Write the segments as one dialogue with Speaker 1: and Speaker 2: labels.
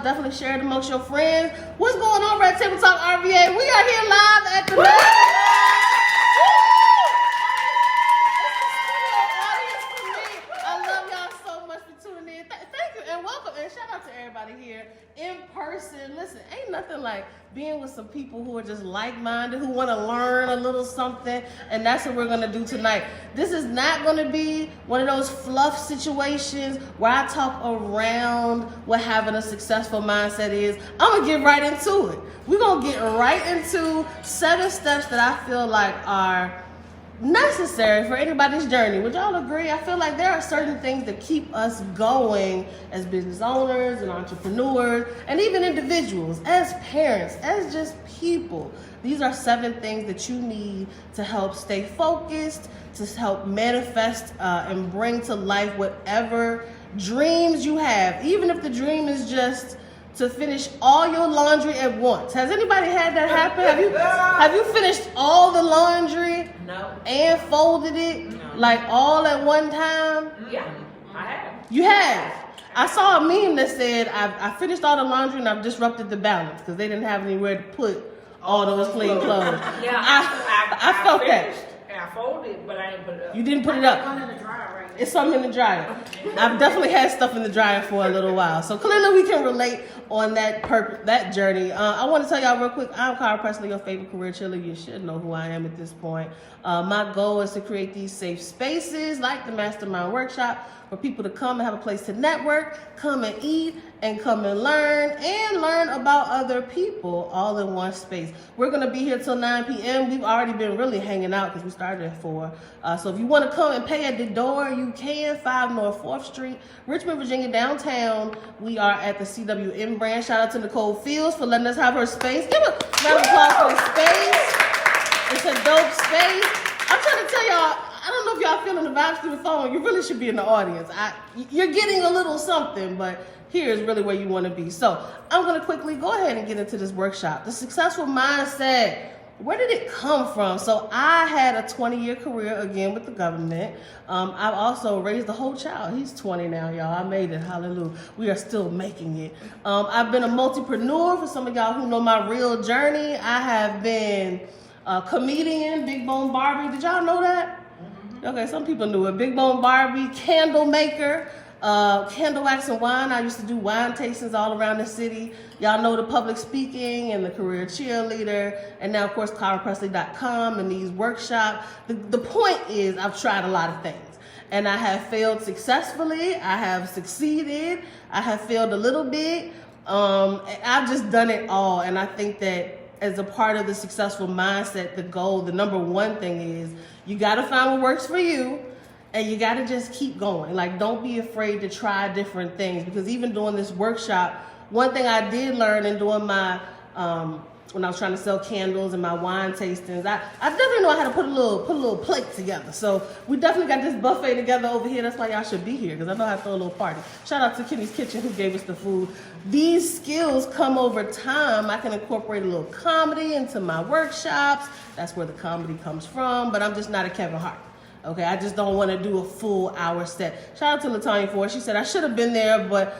Speaker 1: definitely share it amongst your friends. What's going on, Red Table Talk RVA? We are here live at the here in person. Listen, ain't nothing like being with some people who are just like-minded, who want to learn a little something, and that's what we're going to do tonight. This is not going to be one of those fluff situations where I talk around what having a successful mindset is. I'm going to get right into it. We're going to get right into 7 steps that I feel like are necessary for anybody's journey. Would y'all agree? I feel like there are certain things that keep us going as business owners and entrepreneurs and even individuals, as parents, as just people. These are 7 things that you need to help stay focused, to help manifest and bring to life whatever dreams you have, even if the dream is just to finish all your laundry at once. Has anybody had that happen? Have you finished all the laundry?
Speaker 2: No.
Speaker 1: And folded it? No. Like all at one time?
Speaker 2: Yeah, I have.
Speaker 1: You have? I saw a meme that said, I finished all the laundry and I've disrupted the balance because they didn't have anywhere to put all those clean clothes.
Speaker 2: Yeah,
Speaker 1: I felt
Speaker 2: finished,
Speaker 1: that.
Speaker 2: I folded it, but I didn't put it up.
Speaker 1: You didn't put it up?
Speaker 2: It's in the dryer right now.
Speaker 1: It's something in the dryer. I've definitely had stuff in the dryer for a little while. So clearly we can relate on that journey. I want to tell y'all real quick, I'm Cara Presley, your favorite career cheerleader. You should know who I am at this point. My goal is to create these safe spaces like the Mastermind Workshop for people to come and have a place to network, come and eat, and come and learn about other people all in one space. We're going to be here till 9 p.m. We've already been really hanging out because we started at 4. So if you want to come and pay at the door, you can. 5 North 4th Street, Richmond, Virginia, downtown. We are at the CWM brand. Shout out to Nicole Fields for letting us have her space. Give a round of applause for the space. It's a dope space. I'm trying to tell y'all, I don't know if y'all feeling the vibes through the phone. You really should be in the audience. You're getting a little something, but here is really where you want to be. So I'm going to quickly go ahead and get into this workshop. The successful mindset. Where did it come from? So I had a 20-year career again with the government. I've also raised a whole child. He's 20 now, y'all. I made it. Hallelujah. We are still making it. I've been a multipreneur. For some of y'all who know my real journey, I have been a comedian, Big Bone Barbie. Did y'all know that? Okay, some people knew it. Big Bone Barbie, candle maker, candle wax and wine. I used to do wine tastings all around the city. Y'all know the public speaking and the career cheerleader. And now, of course, CaraPresley.com and these workshops. The point is I've tried a lot of things. And I have failed successfully. I have succeeded. I have failed a little bit. I've just done it all. And I think that as a part of the successful mindset, the goal, the number one thing is you got to find what works for you. And you got to just keep going. Like, don't be afraid to try different things. Because even doing this workshop, one thing I did learn in doing my, when I was trying to sell candles and my wine tastings, I definitely know how to put a little plate together. So we definitely got this buffet together over here. That's why y'all should be here, because I know how to throw a little party. Shout out to Kenny's Kitchen who gave us the food. These skills come over time. I can incorporate a little comedy into my workshops. That's where the comedy comes from. But I'm just not a Kevin Hart. Okay, I just don't want to do a full hour set. Shout out to LaTanya Ford. She said, I should have been there, but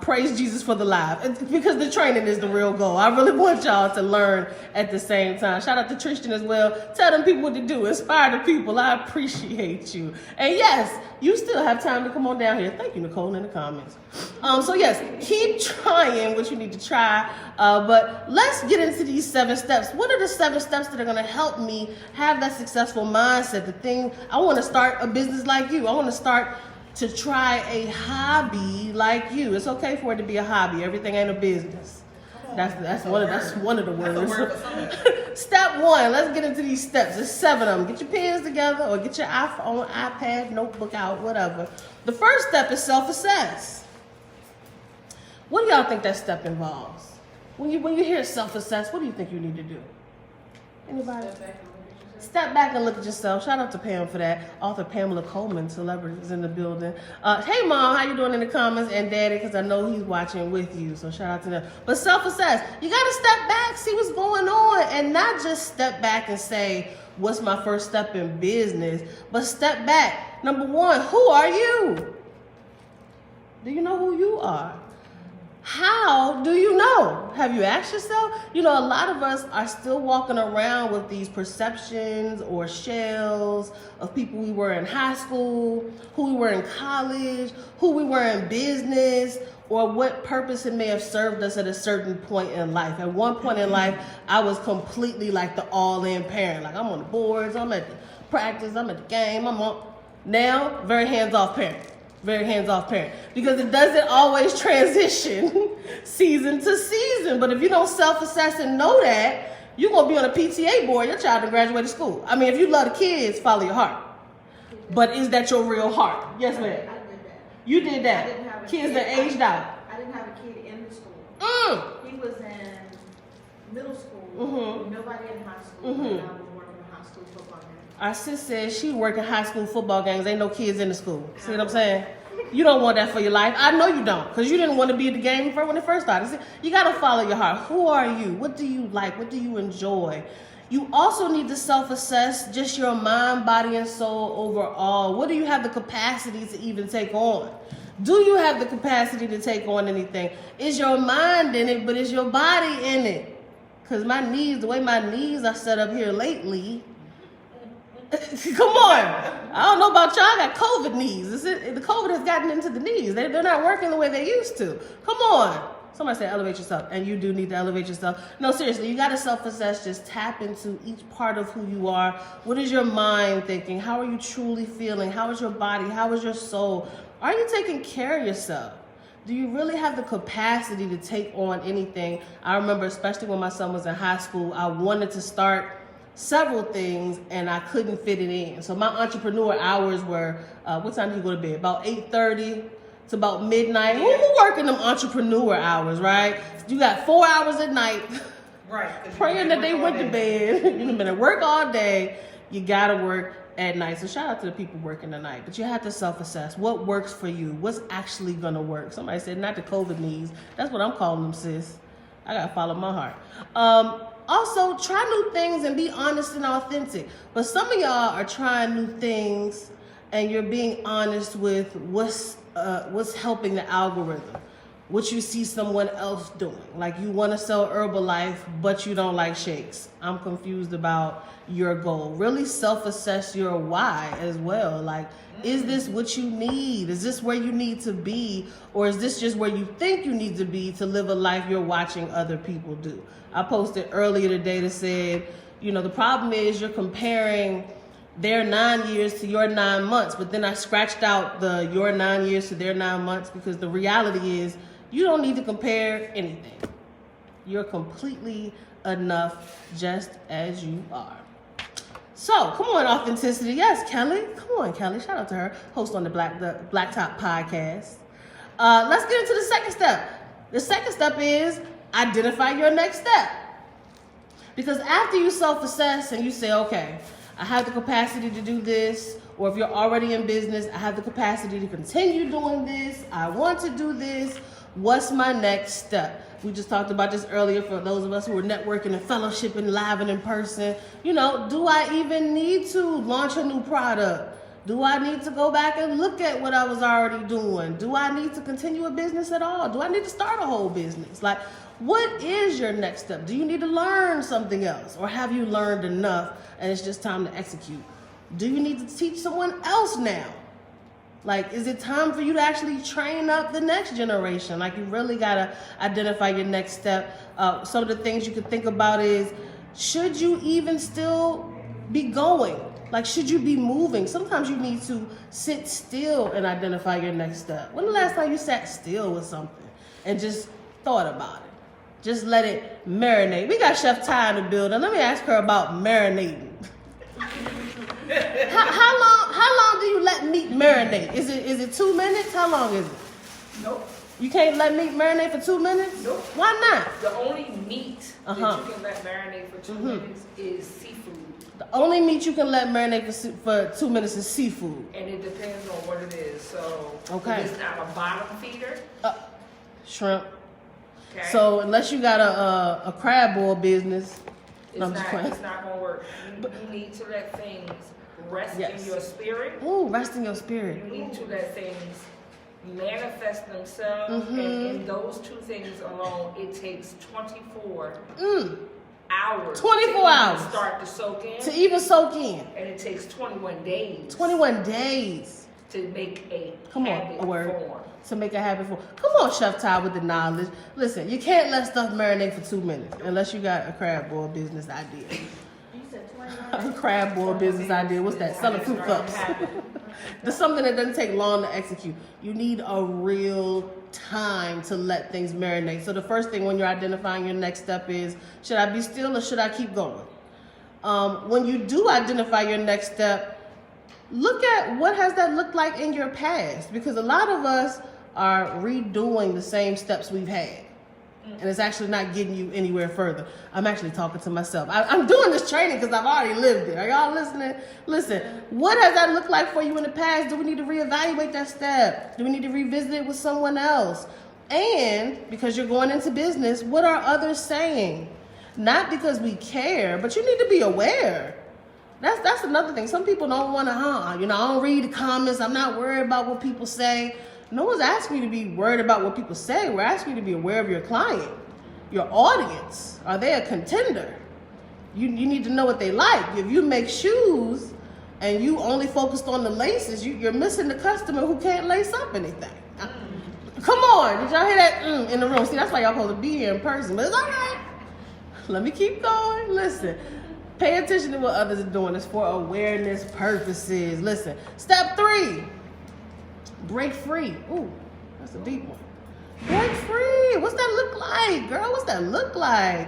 Speaker 1: praise Jesus for the live. It's because the training is the real goal. I really want y'all to learn at the same time. Shout out to Tristan as well. Tell them people what to do. Inspire the people. I appreciate you. And yes, you still have time to come on down here. Thank you, Nicole, in the comments. So yes, keep trying what you need to try. But let's get into these 7 steps. What are the 7 steps that are going to help me have that successful mindset? The thing, I want to start a business like you. I want to start to try a hobby like you. It's okay for it to be a hobby. Everything ain't a business. That's one of the words. Step 1. Let's get into these steps. There's 7 of them. Get your pens together or get your iPhone, iPad, notebook out, whatever. The first step is self-assess. What do y'all think that step involves? When you hear self-assess, what do you think you need to do? Anybody? Step back and look at yourself. Shout out to Pam for that. Author Pamela Coleman, celebrities in the building. Hey, Mom, how you doing in the comments? And Daddy, because I know he's watching with you, so shout out to them. But self-assess. You got to step back, see what's going on, and not just step back and say, what's my first step in business? But step back. Number 1, who are you? Do you know who you are? How do you know? Have you asked yourself? You know, a lot of us are still walking around with these perceptions or shells of people we were in high school, who we were in college, who we were in business, or what purpose it may have served us at a certain point in life. At one point in life, I was completely like the all-in parent. Like, I'm on the boards, I'm at the practice, I'm at the game, now, very hands-off parent. Very hands-off parent. Because it doesn't always transition season to season. But if you don't self-assess and know that, you're going to be on a PTA board, your child to graduate school. I mean, if you love the kids, follow your heart. But is that your real heart? Yes, ma'am.
Speaker 3: I did that.
Speaker 1: You did that.
Speaker 3: I didn't have a
Speaker 1: Kids
Speaker 3: kid.
Speaker 1: that aged out.
Speaker 3: I didn't have a kid in the school. He was in middle school. Nobody in high school. And I was working in high school football games.
Speaker 1: Our sis says she working high school football games. Ain't no kids in the school. See what I'm saying? You don't want that for your life. I know you don't, because you didn't want to be at the game when it first started. See, you got to follow your heart. Who are you? What do you like? What do you enjoy? You also need to self-assess just your mind, body, and soul overall. What do you have the capacity to even take on? Do you have the capacity to take on anything? Is your mind in it, but is your body in it? Because my knees, the way my knees are set up here lately, come on. I don't know about y'all. I got COVID knees. The COVID has gotten into the knees. They're not working the way they used to. Come on. Somebody said elevate yourself. And you do need to elevate yourself. No, seriously, you got to self-assess. Just tap into each part of who you are. What is your mind thinking? How are you truly feeling? How is your body? How is your soul? Are you taking care of yourself? Do you really have the capacity to take on anything? I remember, especially when my son was in high school, I wanted to start several things and I couldn't fit it in. So my entrepreneur hours were, what time do you go to bed? About 8:30 to about midnight. Who working them entrepreneur hours, right? You got 4 hours at night.
Speaker 2: Right.
Speaker 1: Praying that they went to bed. You've been at work all day. You gotta work at night. So shout out to the people working tonight. But you have to self-assess. What works for you? What's actually gonna work? Somebody said not the COVID knees. That's what I'm calling them, sis. I gotta follow my heart. Also, try new things and be honest and authentic. But some of y'all are trying new things and you're being honest with what's helping the algorithm, what you see someone else doing. Like you want to sell Herbalife, but you don't like shakes. I'm confused about your goal. Really self-assess your why as well. Like, is this what you need? Is this where you need to be? Or is this just where you think you need to be to live a life you're watching other people do? I posted earlier today that said, you know, the problem is you're comparing their 9 years to your 9 months, but then I scratched out your 9 years to their 9 months because the reality is you don't need to compare anything. You're completely enough just as you are. So, come on, authenticity. Yes, Kelly. Come on, Kelly. Shout out to her, host on the Blacktop podcast. Let's get into the second step. The second step is identify your next step. Because after you self-assess and you say, okay, I have the capacity to do this, or if you're already in business, I have the capacity to continue doing this, I want to do this, what's my next step? We just talked about this earlier for those of us who are networking and fellowshipping live and in person. You know, do I even need to launch a new product? Do I need to go back and look at what I was already doing? Do I need to continue a business at all? Do I need to start a whole business? Like, what is your next step? Do you need to learn something else? Or have you learned enough and it's just time to execute? Do you need to teach someone else now? Like, is it time for you to actually train up the next generation? Like, you really got to identify your next step. Some of the things you could think about is, should you even still be going? Like, should you be moving? Sometimes you need to sit still and identify your next step. When the last time you sat still with something and just thought about it? Just let it marinate. We got Chef Ty in the building. Let me ask her about marinating. How long do you let meat marinate? Is it 2 minutes? How long is it?
Speaker 2: Nope.
Speaker 1: You can't let meat marinate for 2 minutes?
Speaker 2: Nope.
Speaker 1: Why not?
Speaker 2: The only meat that you can let marinate for 2 minutes is seafood.
Speaker 1: The only meat you can let marinate for 2 minutes is seafood.
Speaker 2: And it depends on what it is. So
Speaker 1: okay.
Speaker 2: If it's not a bottom feeder.
Speaker 1: Shrimp.
Speaker 2: Okay.
Speaker 1: So unless you got a crab boil business,
Speaker 2: it's not going to work. You need to let things rest in your spirit.
Speaker 1: Ooh, rest in your spirit.
Speaker 2: You need to let things manifest themselves, and in those two things alone, it takes 24 hours.
Speaker 1: 24 hours.
Speaker 2: Start to soak in.
Speaker 1: To even soak in.
Speaker 2: And it takes 21 days.
Speaker 1: 21 days.
Speaker 2: To make a habit form.
Speaker 1: To make a habit form. Come on, Chef Ty, with the knowledge. Listen, you can't let stuff marinate for 2 minutes unless you got a crab boil business idea.
Speaker 3: You said 21
Speaker 1: A crab boil business idea. What's that? Selling fruit cups. There's something that doesn't take long to execute. You need a real time to let things marinate. So the first thing when you're identifying your next step is, should I be still or should I keep going? When you do identify your next step, look at what has that looked like in your past, because a lot of us are redoing the same steps we've had. And it's actually not getting you anywhere further. I'm actually talking to myself. I'm doing this training because I've already lived it. Are y'all listening? Listen, what has that looked like for you in the past? Do we need to reevaluate that step? Do we need to revisit it with someone else? And because you're going into business, what are others saying? Not because we care, but you need to be aware. That's another thing. Some people don't want to, I don't read the comments. I'm not worried about what people say. No one's asking you to be worried about what people say. We're asking you to be aware of your client, your audience. Are they a contender? You need to know what they like. If you make shoes and you only focused on the laces, you're missing the customer who can't lace up anything. Come on. Did y'all hear that in the room? See, that's why y'all supposed to be here in person. But it's all right. Let me keep going. Listen. Pay attention to what others are doing. It's for awareness purposes. Listen. Step 3. Break free. Ooh, that's a deep one. Break free. What's that look like, girl? What's that look like?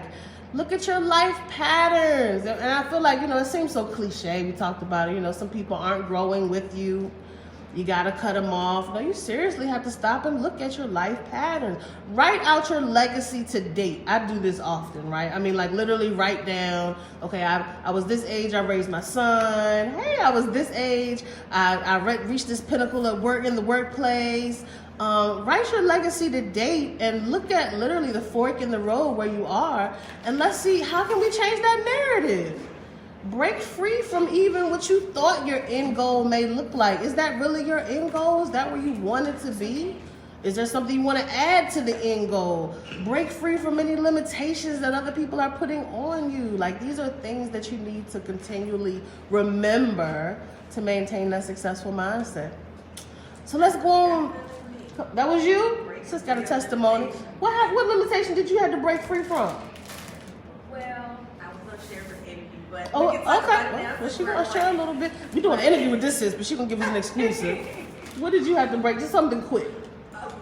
Speaker 1: Look at your life patterns. And I feel like, it seems so cliche. We talked about it. Some people aren't growing with you. You got to cut them off. No, you seriously have to stop and look at your life patterns. Write out your legacy to date. I do this often, right? I mean, like literally write down, okay, I was this age, I raised my son. Hey, I was this age, I reached this pinnacle at work in the workplace. Write your legacy to date and look at literally the fork in the road where you are. And let's see, how can we change that narrative? Break free from even what you thought your end goal may look like. Is that really your end goal? Is that where you want it to be? Is there something you want to add to the end goal? Break free from any limitations that other people are putting on you. Like, these are things that you need to continually remember to maintain that successful mindset. So let's go on. That was you? Sis got a testimony. What limitation did you have to break free from?
Speaker 4: Well, I was going to share this interview, but
Speaker 1: Oh,
Speaker 4: we can talk about it
Speaker 1: okay.
Speaker 4: now
Speaker 1: Well,
Speaker 4: since
Speaker 1: she
Speaker 4: we're
Speaker 1: gonna share a
Speaker 4: live.
Speaker 1: little bit. We're doing an interview with this sis, but she gonna give us an exclusive. What did you have to break? Just something quick.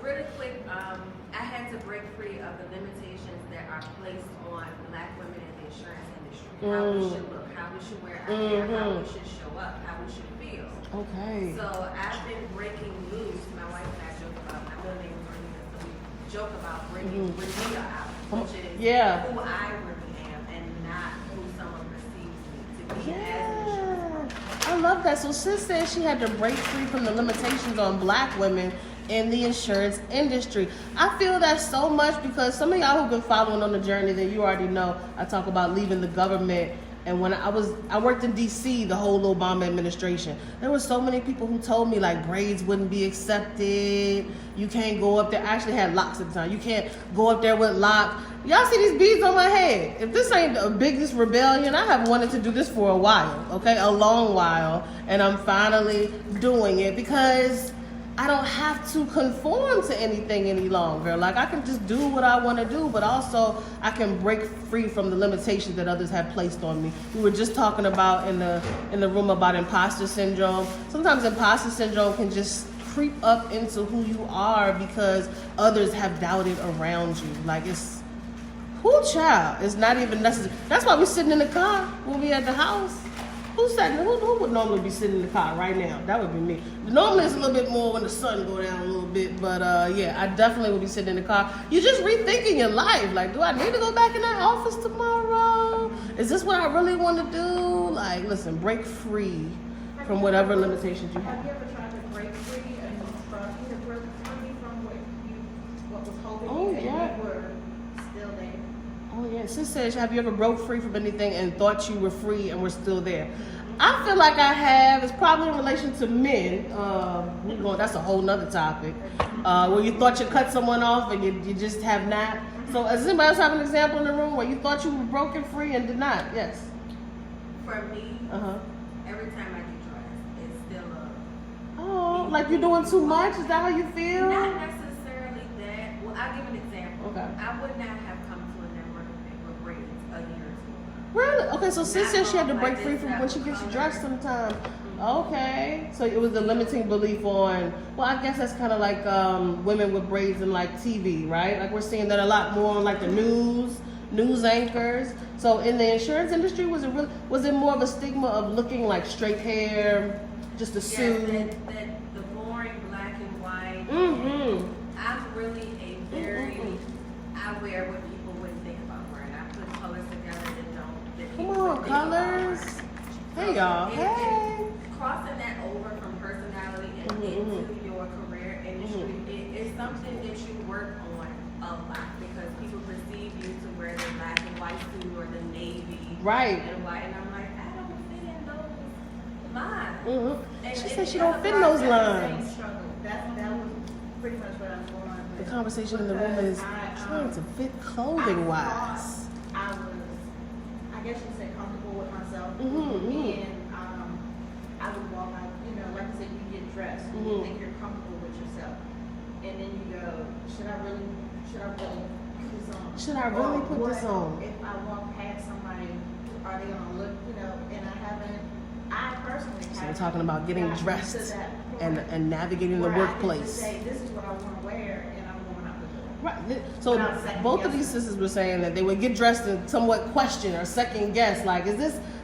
Speaker 4: Really quick, I had to break free of the limitations that are placed on Black women in the insurance industry. How we should look, how we should wear our hair, how we should show up, how we should feel.
Speaker 1: Okay.
Speaker 4: So I've been breaking loose. My wife and I joke about, my middle name is Renita, so we joke about bringing Renita out, which is who I really am and not who someone perceives me to be as an insurance person.
Speaker 1: I love that. So sis said she had to break free from the limitations on Black women in the insurance industry. I feel that so much because some of y'all who've been following on the journey, that you already know, I talk about leaving the government. And when I worked in DC, the whole Obama administration, there were so many people who told me like braids wouldn't be accepted. You can't go up there. I actually had locks at the time. You can't go up there with locks. Y'all see these beads on my head? If this ain't the biggest rebellion, I have wanted to do this for a while, okay? A long while. And I'm finally doing it because I don't have to conform to anything any longer. Like, I can just do what I want to do, but also I can break free from the limitations that others have placed on me. We were just talking about in the room about imposter syndrome. Sometimes imposter syndrome can just creep up into who you are because others have doubted around you. Like, it's, child, it's not even necessary. That's why we're sitting in the car when we at the house. Who would normally be sitting in the car right now? That would be me. Normally it's a little bit more when the sun go down a little bit, but yeah, I definitely would be sitting in the car. You're just rethinking your life. Like, do I need to go back in that office tomorrow? Is this what I really want to do? Like, listen, break free from whatever limitations you have.
Speaker 3: Have you ever tried to break free and you broke free from what was holding you and you were still there?
Speaker 1: Oh yeah, sis says, have you ever broke free from anything and thought you were free and were still there? I feel like I have. It's probably in relation to men. That's a whole nother topic. Where you thought you cut someone off and you just have not. So does anybody else have an example in the room where you thought you were broken free and did not? Yes.
Speaker 4: For me, every time I get dressed, it's still a...
Speaker 1: Oh, like you're doing too much? Is that how you feel?
Speaker 4: Not necessarily that. Well, I'll give an example.
Speaker 1: Okay.
Speaker 4: I would not have come to a network event with braids a year or two ago.
Speaker 1: Really? Okay, so sis said she had to break free from when she gets dressed sometime. Okay. So it was the limiting belief on, well, I guess that's kind of like women with braids in like TV, right? Like we're seeing that a lot more on like the news anchors. So in the insurance industry, was it more of a stigma of looking like straight hair, just a suit?
Speaker 4: Yes, that the boring black and white. I'm really a very, I wear what people wouldn't think about wearing. I put colors together that
Speaker 1: Come
Speaker 4: people
Speaker 1: on,
Speaker 4: wouldn't think about
Speaker 1: colors.
Speaker 4: wearing.
Speaker 1: Hey y'all. Hey.
Speaker 4: Crossing that over from personality and into your career industry, it's something that you work on a lot because people perceive you to wear the black and white suit or the navy
Speaker 1: Right.
Speaker 4: and white, and I'm like, I don't fit in those lines. And
Speaker 1: She
Speaker 4: it-
Speaker 1: said she
Speaker 4: it's
Speaker 1: don't fit in those
Speaker 3: Same
Speaker 1: lines.
Speaker 3: struggle. That was pretty much what I was going on
Speaker 1: The
Speaker 3: with.
Speaker 1: conversation in the room is trying to fit clothing wise.
Speaker 3: I guess you could say comfortable with myself.
Speaker 1: Mhm,
Speaker 3: And I would walk out, like you said, you get dressed, you think you're comfortable with yourself. And then you go, should I really put this on?
Speaker 1: Should I really
Speaker 3: Or
Speaker 1: put this
Speaker 3: what
Speaker 1: on?
Speaker 3: If I walk past somebody, are they gonna look, and I personally
Speaker 1: So we're
Speaker 3: haven't
Speaker 1: talking about getting
Speaker 3: gotten to
Speaker 1: dressed
Speaker 3: that
Speaker 1: and
Speaker 3: point
Speaker 1: navigating the
Speaker 3: where I can just
Speaker 1: workplace.
Speaker 3: say, this is what I want to wear, and I'm going out the door.
Speaker 1: Right. So
Speaker 3: Without second
Speaker 1: both of these
Speaker 3: guessing.
Speaker 1: sisters were saying that they would get dressed and somewhat question or second guess, like,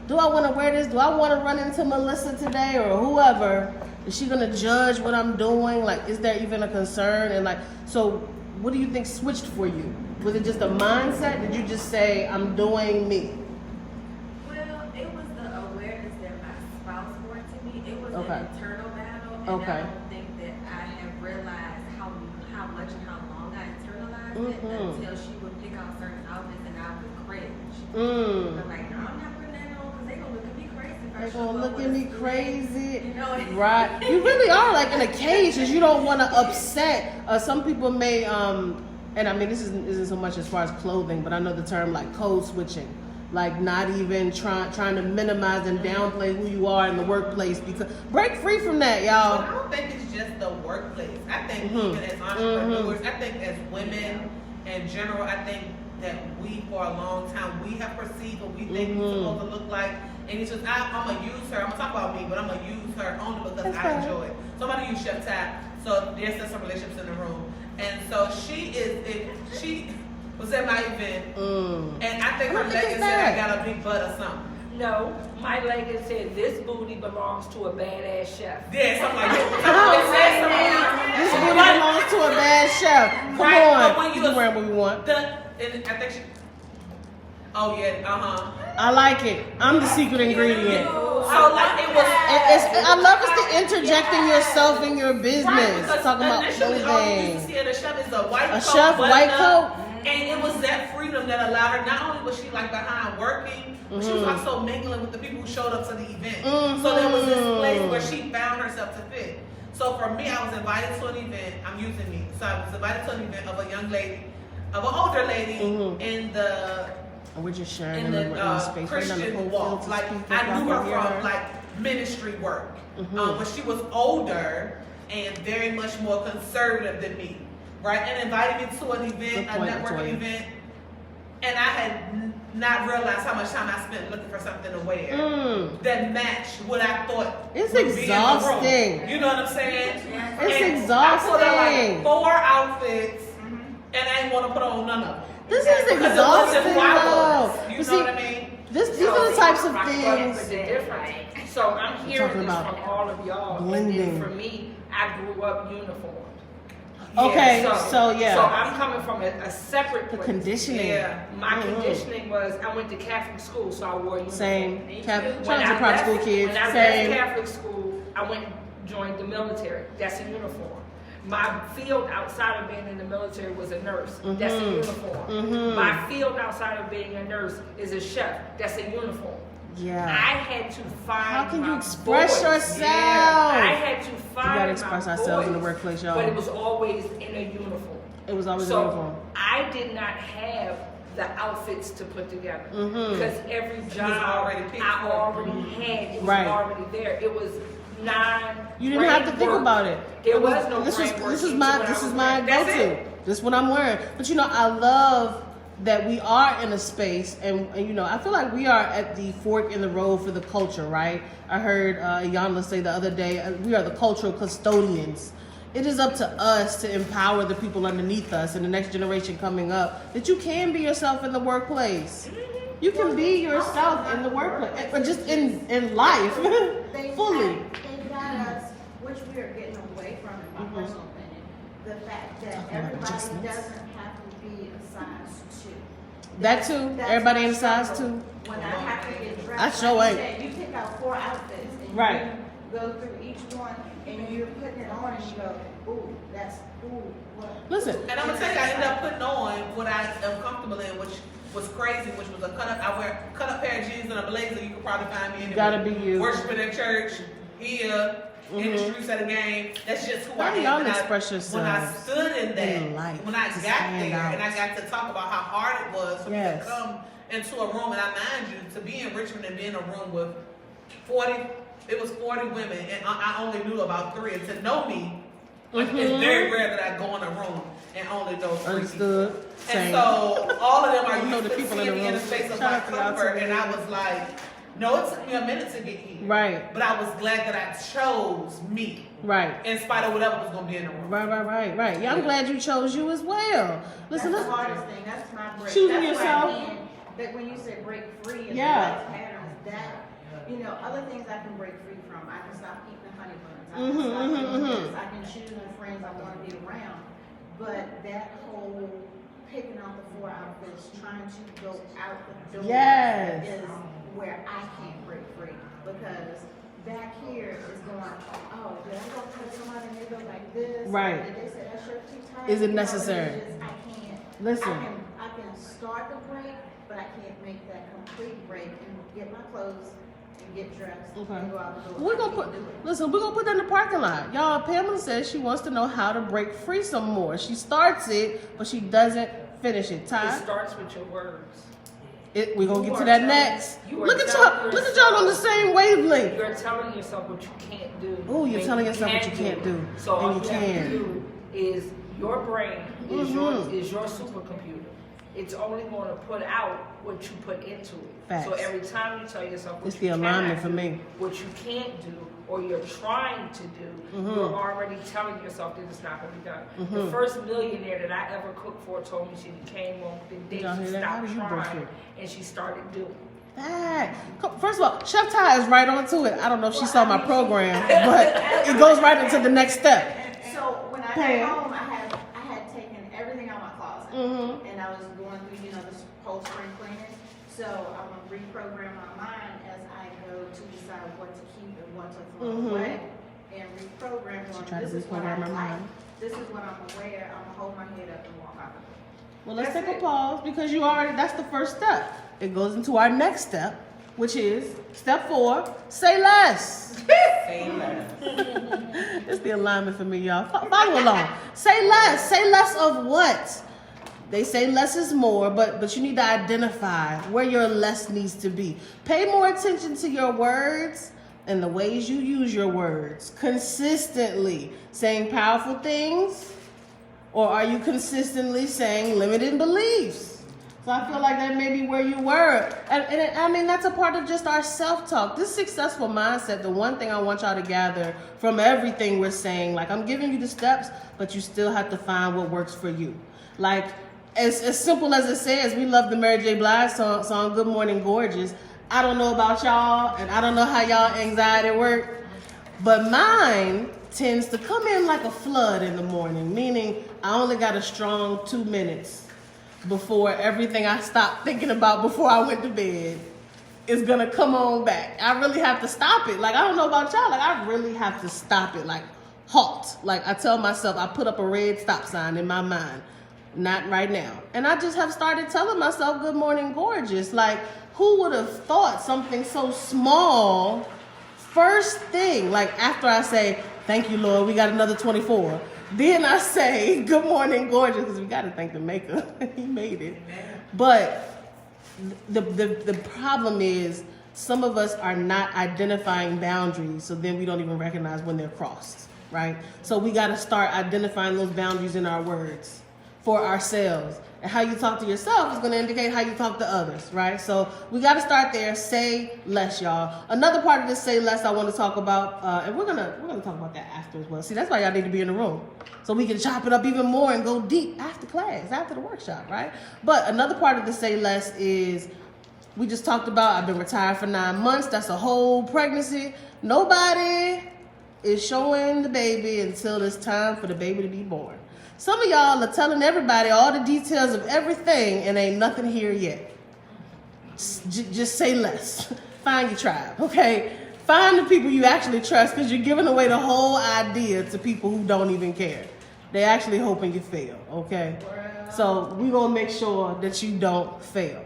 Speaker 1: do I want to wear this? Do I want to run into Melissa today or whoever? Is she gonna judge what I'm doing? Like, is there even a concern? And like, so what do you think switched for you? Was it just a mindset? Did you just say, I'm doing me?
Speaker 4: Well, it was the awareness that my spouse brought to me. It was
Speaker 1: Okay.
Speaker 4: an internal battle, and
Speaker 1: Okay.
Speaker 4: I don't think that I have realized how much and how long I internalized it until she would pick out certain outfits and I would cringe. I'm like, no, I'm not putting that on because they're gonna look at me crazy. If I
Speaker 1: They're
Speaker 4: show
Speaker 1: gonna
Speaker 4: up
Speaker 1: look
Speaker 4: with
Speaker 1: at
Speaker 4: a
Speaker 1: me
Speaker 4: suit.
Speaker 1: crazy.
Speaker 4: You know,
Speaker 1: Right. You really are like in a cage because you don't want to upset. Some people may, and I mean, this isn't so much as far as clothing, but I know the term like code switching. Like not even trying to minimize and downplay who you are in the workplace, because break free from that,
Speaker 5: But
Speaker 1: y'all.
Speaker 5: I don't think it's just the workplace. I think even as entrepreneurs, I think as women in general, I think that we for a long time we have perceived what we think we're supposed to look like. And it's just I'm gonna use her. I'm gonna talk about me, but I'm gonna use her only because
Speaker 1: That's
Speaker 5: I
Speaker 1: fine.
Speaker 5: enjoy it. So I'm gonna use Chef Tab. So there's just some relationships in the room, and so she was at my event, and I think
Speaker 1: I
Speaker 5: her
Speaker 1: don't think
Speaker 5: leggings
Speaker 1: it's
Speaker 5: said I
Speaker 1: bad.
Speaker 5: got a big butt or something.
Speaker 2: No, my leggings said this booty belongs to a badass chef.
Speaker 5: Yeah, something like that.
Speaker 1: This booty belongs to a bad chef. Come
Speaker 5: Right,
Speaker 1: on,
Speaker 5: but when
Speaker 1: you
Speaker 5: you
Speaker 1: can wear what we want.
Speaker 5: And I think she. Oh yeah,
Speaker 1: I like it. I'm the secret ingredient.
Speaker 5: So like it was.
Speaker 1: I love it's the interjecting yourself in your business.
Speaker 5: Right, because
Speaker 1: Talking about
Speaker 5: initially all you used to
Speaker 1: clothing.
Speaker 5: see in a chef is a white
Speaker 1: A
Speaker 5: coat,
Speaker 1: chef,
Speaker 5: button
Speaker 1: white
Speaker 5: up,
Speaker 1: coat.
Speaker 5: and it was that freedom that allowed her. Not only was she like behind working, but she was also mingling with the people who showed up to the event. So there was this place where she found herself to fit. So for me, I was invited to an event. I'm using me. So I was invited to an event of a young lady, of an older lady in the
Speaker 1: We're just sharing
Speaker 5: in
Speaker 1: in
Speaker 5: the
Speaker 1: the space.
Speaker 5: Christian walk. Like I knew her from like ministry work. But she was older and very much more conservative than me, right? And invited me to an event, a networking event, and I had not realized how much time I spent looking for something to wear that matched what I thought.
Speaker 1: It's
Speaker 5: would be in the
Speaker 1: exhausting.
Speaker 5: room. You know what I'm saying?
Speaker 1: It's
Speaker 5: And
Speaker 1: exhausting.
Speaker 5: I put on like 4 outfits, and I didn't want to put on none of them.
Speaker 1: This is
Speaker 5: Because it wasn't
Speaker 1: exhausting,
Speaker 5: who I
Speaker 1: though.
Speaker 5: was. You
Speaker 1: But
Speaker 5: know
Speaker 1: see,
Speaker 5: what I mean?
Speaker 1: these are the types of
Speaker 2: But
Speaker 1: things.
Speaker 2: the difference. So I'm hearing
Speaker 1: talking
Speaker 2: this
Speaker 1: about
Speaker 2: from all of y'all.
Speaker 1: blending.
Speaker 2: And then for me, I grew up uniformed.
Speaker 1: Okay,
Speaker 2: Yeah,
Speaker 1: so yeah.
Speaker 2: So I'm coming from a separate
Speaker 1: The
Speaker 2: place.
Speaker 1: conditioning.
Speaker 5: Yeah.
Speaker 2: My conditioning was I went to Catholic school, so I wore uniform.
Speaker 1: Same.
Speaker 2: When
Speaker 1: Shout out to
Speaker 2: I
Speaker 1: private school
Speaker 2: left-
Speaker 1: kids.
Speaker 2: When I
Speaker 1: Same.
Speaker 2: left Catholic school, I went and joined the military. That's a uniform. My field outside of being in the military was a nurse. That's a uniform. My field outside of being a nurse is a chef. That's a uniform.
Speaker 1: Yeah.
Speaker 2: I had to find
Speaker 1: How can
Speaker 2: my
Speaker 1: you express
Speaker 2: voice.
Speaker 1: yourself?
Speaker 2: I had to
Speaker 1: We
Speaker 2: find
Speaker 1: gotta express
Speaker 2: my
Speaker 1: ourselves in the
Speaker 2: voice,
Speaker 1: workplace, y'all.
Speaker 2: But it was always in a uniform.
Speaker 1: It was always
Speaker 2: So
Speaker 1: a uniform.
Speaker 2: I did not have the outfits to put together because every job
Speaker 5: already picked
Speaker 2: I
Speaker 5: for.
Speaker 2: already had. It was
Speaker 1: Right.
Speaker 2: already there. It was non.
Speaker 1: You didn't have to think about it.
Speaker 2: There was no
Speaker 1: This
Speaker 2: brain work
Speaker 1: is
Speaker 2: into
Speaker 1: my
Speaker 2: what I
Speaker 1: this
Speaker 2: was
Speaker 1: is my
Speaker 2: wearing. That's
Speaker 1: go-to.
Speaker 2: it.
Speaker 1: This is what I'm wearing. But I love that we are in a space, and I feel like we are at the fork in the road for the culture, right? I heard Iyanla say the other day, we are the cultural custodians. It is up to us to empower the people underneath us and the next generation coming up that you can be yourself in the workplace. You can be yourself in the workplace, but just in life, fully.
Speaker 3: They got us, which we are getting away from, in my personal opinion. The fact that
Speaker 1: Talking about
Speaker 3: everybody
Speaker 1: adjustments.
Speaker 3: doesn't have to be a size 2.
Speaker 1: That too.
Speaker 3: That's
Speaker 1: Everybody
Speaker 3: my
Speaker 1: in size
Speaker 3: struggle.
Speaker 1: 2.
Speaker 3: When I have to get dressed,
Speaker 1: I sure
Speaker 3: like you
Speaker 1: ain't.
Speaker 3: said, you pick out 4 outfits and
Speaker 1: Right.
Speaker 3: you go through each one and you're putting it on and you go, ooh, what?
Speaker 1: Listen,
Speaker 5: And I'm gonna tell you, I ended up putting on what I am comfortable in, which was crazy, which was I wear a cut up pair of jeans and a blazer. You can probably find me anywhere.
Speaker 1: Gotta be you.
Speaker 5: Worshiping at church, here, in the streets at a game. That's just who
Speaker 1: How
Speaker 5: I
Speaker 1: do
Speaker 5: am.
Speaker 1: y'all
Speaker 5: And
Speaker 1: express
Speaker 5: When I
Speaker 1: yourselves
Speaker 5: stood in that,
Speaker 1: in life
Speaker 5: when I
Speaker 1: to
Speaker 5: got
Speaker 1: stand
Speaker 5: there,
Speaker 1: out?
Speaker 5: and I got to talk about how hard it was for
Speaker 1: Yes.
Speaker 5: me to come into a room, and I mind you, to be in Richmond and be in a room with 40, it was 40 women, and I only knew about 3, and to know me, like, it's very rare that I go in a room and only know 3 people.
Speaker 1: Understood.
Speaker 5: And
Speaker 1: Same.
Speaker 5: so all of them
Speaker 1: I
Speaker 5: are
Speaker 1: know
Speaker 5: used
Speaker 1: the
Speaker 5: to
Speaker 1: people
Speaker 5: seeing
Speaker 1: in the
Speaker 5: me in a
Speaker 1: room.
Speaker 5: space of
Speaker 1: Shout
Speaker 5: my
Speaker 1: out to y'all
Speaker 5: comfort,
Speaker 1: too.
Speaker 5: and I was like, no, it took me a minute to get here.
Speaker 1: Right.
Speaker 5: But I was glad that I chose me,
Speaker 1: Right.
Speaker 5: in spite of whatever was going to be in the room.
Speaker 1: Right. Yeah, I'm glad you chose you as well. Listen,
Speaker 3: That's the
Speaker 1: listen.
Speaker 3: hardest thing. That's my break.
Speaker 1: Choosing
Speaker 3: That's
Speaker 1: yourself.
Speaker 3: Where I can, that when you say break free and
Speaker 1: Yeah.
Speaker 3: the life patterns, that other things I can break free from. I can stop eating honey buns. I can stop doing this. I can choose the friends I want to be around. But that whole picking out the 4 outfits, trying to go out the door,
Speaker 1: Yes.
Speaker 3: is where I can't break free because back here is going, oh, did I go cut somebody and they go like this?
Speaker 1: Right.
Speaker 3: Did they say that shirt too tight?
Speaker 1: Is it
Speaker 3: You know,
Speaker 1: necessary?
Speaker 3: it's just, I can't.
Speaker 1: Listen.
Speaker 3: I can start the break, but I can't make that complete break and get my clothes and get dressed
Speaker 1: Okay.
Speaker 3: and go out the door.
Speaker 1: We're
Speaker 3: I
Speaker 1: gonna
Speaker 3: can't
Speaker 1: put
Speaker 3: do it.
Speaker 1: listen, we're gonna put that in the parking lot. Y'all, Pamela says she wants to know how to break free some more. She starts it, but she doesn't finish it.
Speaker 2: It
Speaker 1: Ty?
Speaker 2: starts with your words.
Speaker 1: We're gonna
Speaker 2: You
Speaker 1: get
Speaker 2: are
Speaker 1: to that
Speaker 2: telling-
Speaker 1: next.
Speaker 2: you are
Speaker 1: Look at
Speaker 2: telling
Speaker 1: y'all. Look at y'all on the same wavelength.
Speaker 2: You're telling yourself what you can't do.
Speaker 1: Ooh, you're
Speaker 2: and
Speaker 1: telling yourself what you can't do,
Speaker 2: So
Speaker 1: and
Speaker 2: all
Speaker 1: you
Speaker 2: you have
Speaker 1: can.
Speaker 2: to do is your brain is
Speaker 1: Mhm.
Speaker 2: your supercomputer. It's only going to put out what you put into it.
Speaker 1: Facts.
Speaker 2: So every time you tell yourself what
Speaker 1: It's
Speaker 2: you
Speaker 1: the alignment
Speaker 2: cannot
Speaker 1: for
Speaker 2: do,
Speaker 1: me.
Speaker 2: what you can't do, or you're trying to do, you're already telling yourself that it's not going to be done. The first millionaire that I ever cooked for told me she came on the day
Speaker 1: Y'all
Speaker 2: she
Speaker 1: hear that? How
Speaker 2: stopped
Speaker 1: do you break
Speaker 2: trying
Speaker 1: it?
Speaker 2: and she started doing.
Speaker 1: That. First of all, Chef Ty is right onto it. I don't know if she saw my program, but it goes right into the next step.
Speaker 3: So when I
Speaker 1: Pam.
Speaker 3: got home, I had taken everything out of my closet, and I was going through this whole spring cleaning. So I'm gonna reprogram my mind as I go to decide what to keep and what to throw away, and reprogram.
Speaker 1: She
Speaker 3: on,
Speaker 1: tried to
Speaker 3: this is what I
Speaker 1: reprogram her
Speaker 3: like.
Speaker 1: mind.
Speaker 3: This is what I'm gonna wear. I'm gonna hold my head up and walk out the door.
Speaker 1: Well, let's
Speaker 3: That's
Speaker 1: take a
Speaker 3: it.
Speaker 1: pause because that's the first step. It goes into our next step, which is step 4, say less.
Speaker 5: Say less.
Speaker 1: It's the alignment for me, y'all. Follow along. Say less. Say less of what? They say less is more, but you need to identify where your less needs to be. Pay more attention to your words and the ways you use your words. Consistently saying powerful things, or are you consistently saying limiting beliefs? So I feel like that may be where you were. And I mean, that's a part of just our self-talk. This successful mindset, the one thing I want y'all to gather from everything we're saying, like I'm giving you the steps, but you still have to find what works for you. Like, as simple as it says, we love the Mary J. Blige song Good Morning Gorgeous. I don't know about y'all, and I don't know how y'all anxiety work, but mine tends to come in like a flood in the morning, meaning I only got a strong 2 minutes before everything I stopped thinking about before I went to bed is gonna come on back. I really have to stop it. Like, I don't know about y'all, like I really have to stop it, like halt. Like I tell myself, I put up a red stop sign in my mind. Not right now. And I just have started telling myself, good morning, gorgeous. Like, who would have thought something so small, first thing, like after I say, thank you, Lord, we got another 24. Then I say, good morning, gorgeous, because we got to thank the maker. He made it. But the problem is, some of us are not identifying boundaries, so then we don't even recognize when they're crossed, right? So we got to start identifying those boundaries in our words for ourselves. And how you talk to yourself is going to indicate how you talk to others, right? So we got to start there. Say less, y'all. Another part of this say less I want to talk about, and we're gonna talk about that after as well. See, that's why y'all need to be in the room, so we can chop it up even more and go deep after class, after the workshop, right? But another part of the say less is, we just talked about, I've been retired for 9 months. That's a whole pregnancy. Nobody is showing the baby until it's time for the baby to be born. Some of y'all are telling everybody all the details of everything and ain't nothing here yet. Just say less. Find your tribe, okay? Find the people you actually trust, because you're giving away the whole idea to people who don't even care. They're actually hoping you fail, okay? So we're going to make sure that you don't fail.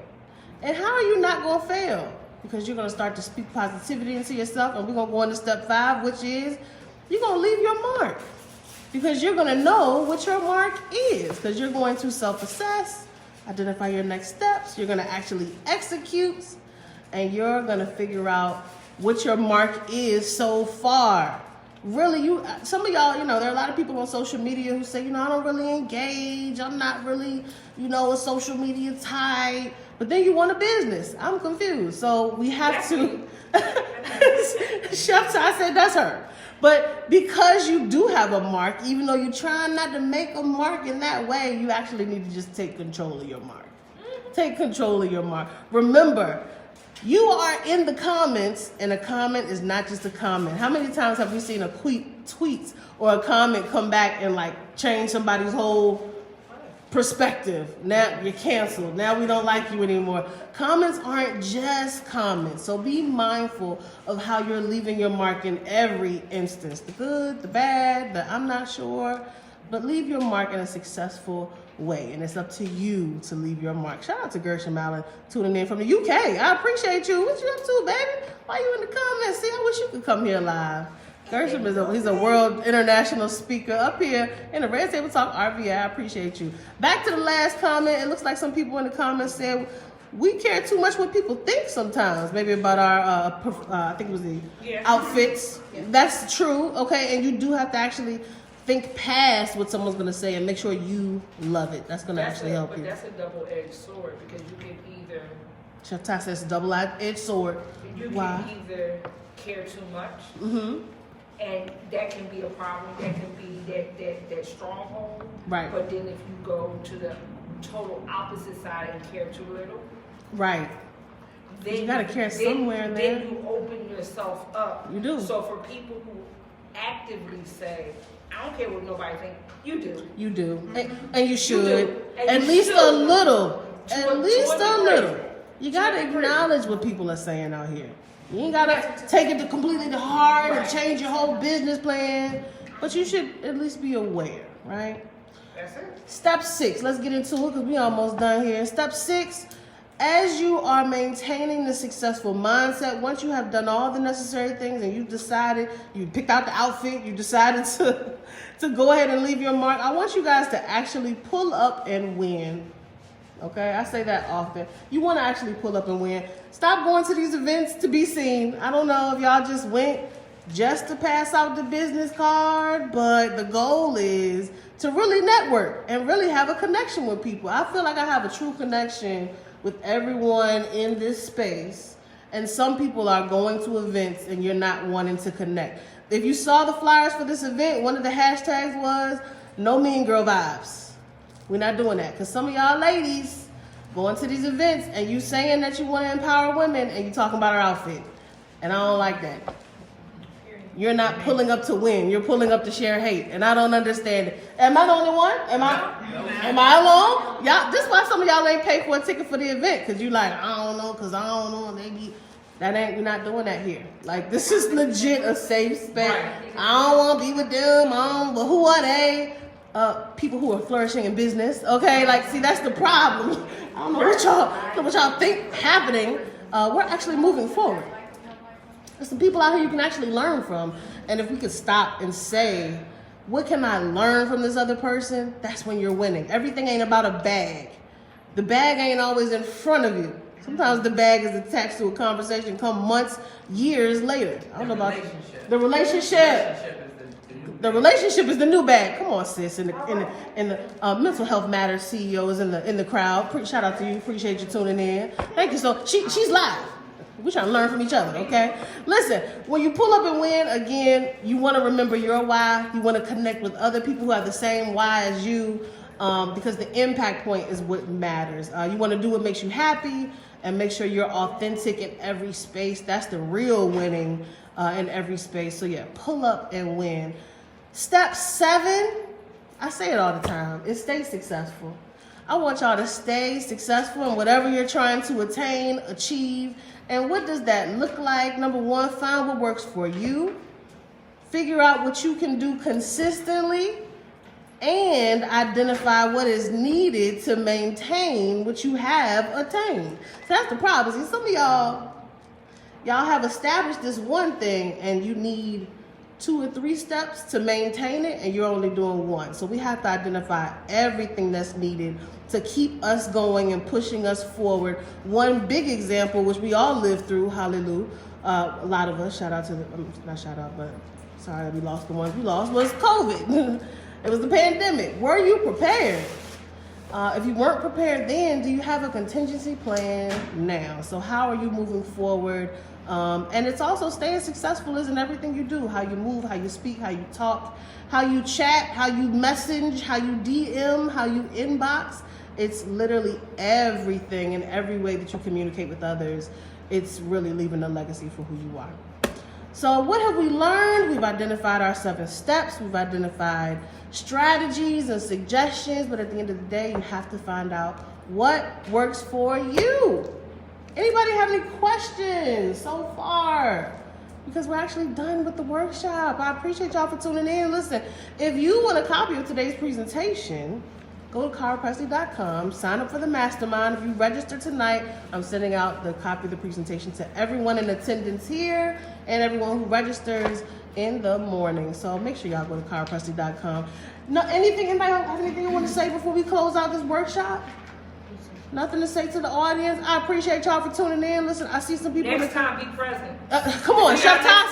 Speaker 1: And how are you not going to fail? Because you're going to start to speak positivity into yourself, and we're going to go into step 5, which is you're going to leave your mark. Because you're going to know what your mark is, because you're going to self-assess, identify your next steps, you're going to actually execute, and you're going to figure out what your mark is so far. Really, some of y'all, there are a lot of people on social media who say, I don't really engage, I'm not really, a social media type, but then you want a business. I'm confused. So we have to, Chef Ty said that's her. But because you do have a mark, even though you're trying not to make a mark in that way, you actually need to just take control of your mark. Take control of your mark. Remember, you are in the comments, and a comment is not just a comment. How many times have we seen a tweet or a comment come back and change somebody's whole perspective? Now you're canceled. Now we don't like you anymore. Comments aren't just comments. So be mindful of how you're leaving your mark in every instance. The good, the bad, the I'm not sure. But leave your mark in a successful way. And it's up to you to leave your mark. Shout out to Gershon Allen tuning in from the UK. I appreciate you. What you up to, baby? Why you in the comments? See, I wish you could come here live. Gershon he's a world international speaker up here in the Red Table Talk RVA. I appreciate you. Back to the last comment. It looks like some people in the comments said we care too much what people think sometimes. Maybe about our, I think it was the outfits. Yeah. That's true, okay? And you do have to actually think past what someone's going to say and make sure you love it. That's going to actually help you.
Speaker 2: But that's a double-edged sword, because you can either...
Speaker 1: Chef Ty says double-edged sword.
Speaker 2: You can either care too much, and that can be a problem. That can be that stronghold.
Speaker 1: Right.
Speaker 2: But then if you go to the total opposite side and care too little,
Speaker 1: right. Then you gotta care somewhere in there.
Speaker 2: Then you open yourself up.
Speaker 1: You do.
Speaker 2: So for people who actively say, I don't care what nobody thinks, you do.
Speaker 1: You do. And you should.
Speaker 2: And
Speaker 1: at
Speaker 2: you
Speaker 1: least
Speaker 2: should.
Speaker 1: A little. At least a little.
Speaker 2: Degree.
Speaker 1: You gotta acknowledge what people are saying out here. You ain't gotta take it completely to heart and change your whole business plan. But you should at least be aware, right?
Speaker 2: That's it.
Speaker 1: Step 6. Let's get into it because we almost done here. Step 6. As you are maintaining the successful mindset, once you have done all the necessary things and you decided, you picked out the outfit, you decided to go ahead and leave your mark, I want you guys to actually pull up and win. Okay, I say that often. You want to actually pull up and win. Stop going to these events to be seen. I don't know if y'all just went just to pass out the business card, but the goal is to really network and really have a connection with people. I feel like I have a true connection with everyone in this space, and some people are going to events and you're not wanting to connect. If you saw the flyers for this event, one of the hashtags was no mean girl vibes. We're not doing that, because some of y'all ladies going to these events and you saying that you want to empower women and you talking about her outfit, and I don't like that. You're not pulling up to win. You're pulling up to share hate, and I don't understand it. Am I the only one? Am I alone? Y'all, this is why some of y'all ain't paid for a ticket for the event, because you like, I don't know, because I don't know. We're not doing that here. Like, this is legit a safe space. I don't want to be with them. But who are they? people who are flourishing in business. Okay, like see that's the problem. I don't know what y'all think happening. We're actually moving forward. There's some people out here you can actually learn from, and if we could stop and say, what can I learn from this other person? That's when you're winning. Everything ain't about a bag. The bag ain't always in front of you. Sometimes the bag is attached to a conversation come months, years later. I don't know about the relationship. The relationship is the new bag. Come on, sis. In the mental health matters CEOs in the crowd. Shout out to you. Appreciate you tuning in. Thank you. So she's live. We're trying to learn from each other, okay? Listen, when you pull up and win, again, you want to remember your why. You want to connect with other people who have the same why as you, because the impact point is what matters. You want to do what makes you happy and make sure you're authentic in every space. That's the real winning in every space. So yeah, pull up and win. Step 7, I say it all the time, is stay successful. I want y'all to stay successful in whatever you're trying to attain, achieve. And what does that look like? Number 1, find what works for you. Figure out what you can do consistently. And identify what is needed to maintain what you have attained. So that's the problem. See, some of y'all have established this one thing and you need 2 or 3 steps to maintain it, and you're only doing 1. So we have to identify everything that's needed to keep us going and pushing us forward. One big example, which we all lived through, hallelujah, a lot of us, shout out to not shout out, but sorry we lost the ones we lost, was COVID. It was the pandemic. Were you prepared? If you weren't prepared then, do you have a contingency plan now? So how are you moving forward? And it's also staying successful is in everything you do. How you move, how you speak, how you talk, how you chat, how you message, how you DM, how you inbox. It's literally everything and every way that you communicate with others. It's really leaving a legacy for who you are. So what have we learned? We've identified our 7 steps. We've identified strategies and suggestions. But at the end of the day, you have to find out what works for you. Anybody have any questions so far? Because we're actually done with the workshop. I appreciate y'all for tuning in. Listen, if you want a copy of today's presentation, go to KaraPresley.com, sign up for the mastermind. If you register tonight, I'm sending out the copy of the presentation to everyone in attendance here and everyone who registers in the morning. So make sure y'all go to KaraPresley.com. Anybody have anything you want to say before we close out this workshop? Nothing to say to the audience. I appreciate y'all for tuning in. Listen, I see some people.
Speaker 2: Next time, be present.
Speaker 1: Come on, Chef Ty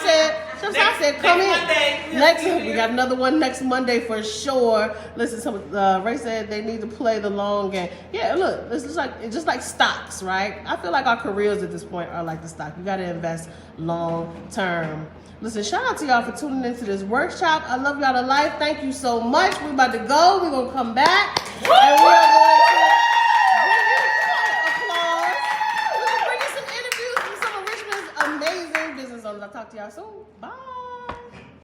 Speaker 1: said, come in. We got another one next Monday for sure. Listen, Ray said they need to play the long game. Yeah, look, it's just like stocks, right? I feel like our careers at this point are like the stock. You got to invest long term. Listen, shout out to y'all for tuning into this workshop. I love y'all to life. Thank you so much. We're about to go. We're going to come back. And we're going to I'll talk to y'all soon. Bye.